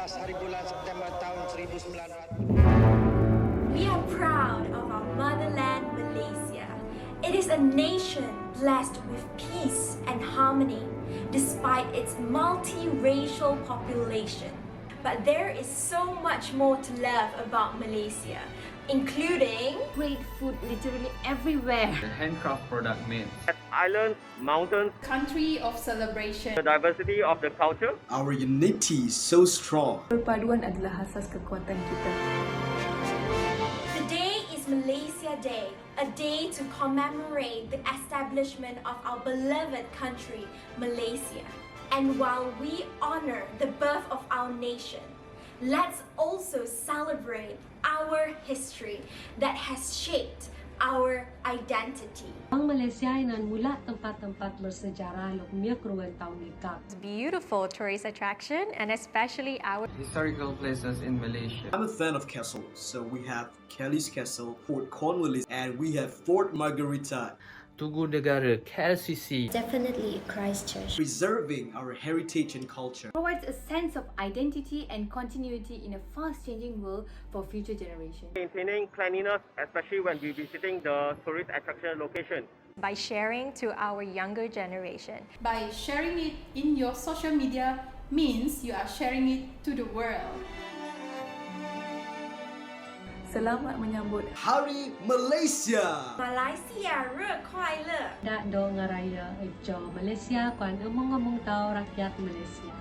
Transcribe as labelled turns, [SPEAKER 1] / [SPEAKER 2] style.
[SPEAKER 1] hari bulan September tahun 1900.
[SPEAKER 2] We are proud of our motherland, Malaysia. It is a nation blessed with peace and harmony, despite its multiracial population. But there is so much more to love about Malaysia, including
[SPEAKER 3] Great food literally everywhere.
[SPEAKER 4] The handcraft product made.
[SPEAKER 5] Islands, mountains,
[SPEAKER 6] country of celebration.
[SPEAKER 5] the diversity of the culture.
[SPEAKER 7] Our unity is so strong.
[SPEAKER 6] Perpaduan adalah asas kekuatan kita.
[SPEAKER 2] Today is Malaysia Day, a day to commemorate the establishment of our beloved country, Malaysia. And while we honor the birth of our nation, let's also celebrate our history that has shaped our identity.
[SPEAKER 3] Ang Malaysia ay nanmula tempat-tempat bersejarah lumia keruan tahun likap.
[SPEAKER 8] Beautiful tourist attraction and especially our
[SPEAKER 4] Historical places in Malaysia.
[SPEAKER 7] I'm a fan of castles, so we have Kelly's Castle, Fort Cornwallis, and we have Fort Margarita.
[SPEAKER 4] Tugu Negara, KLCC.
[SPEAKER 9] Definitely Christchurch.
[SPEAKER 7] Preserving our heritage and culture.
[SPEAKER 6] Provides a sense of identity and continuity in a fast-changing world for future generations.
[SPEAKER 5] Maintaining cleanliness, especially when we're visiting the tourist attraction location.
[SPEAKER 8] by sharing to our younger generation.
[SPEAKER 6] By sharing it in your social media means you are sharing it to the world. Selamat menyambut
[SPEAKER 7] Hari Malaysia!
[SPEAKER 2] Malaysia 热快乐!
[SPEAKER 3] Dak do ngaraya ejo Malaysia kuan emong-emong tau rakyat Malaysia.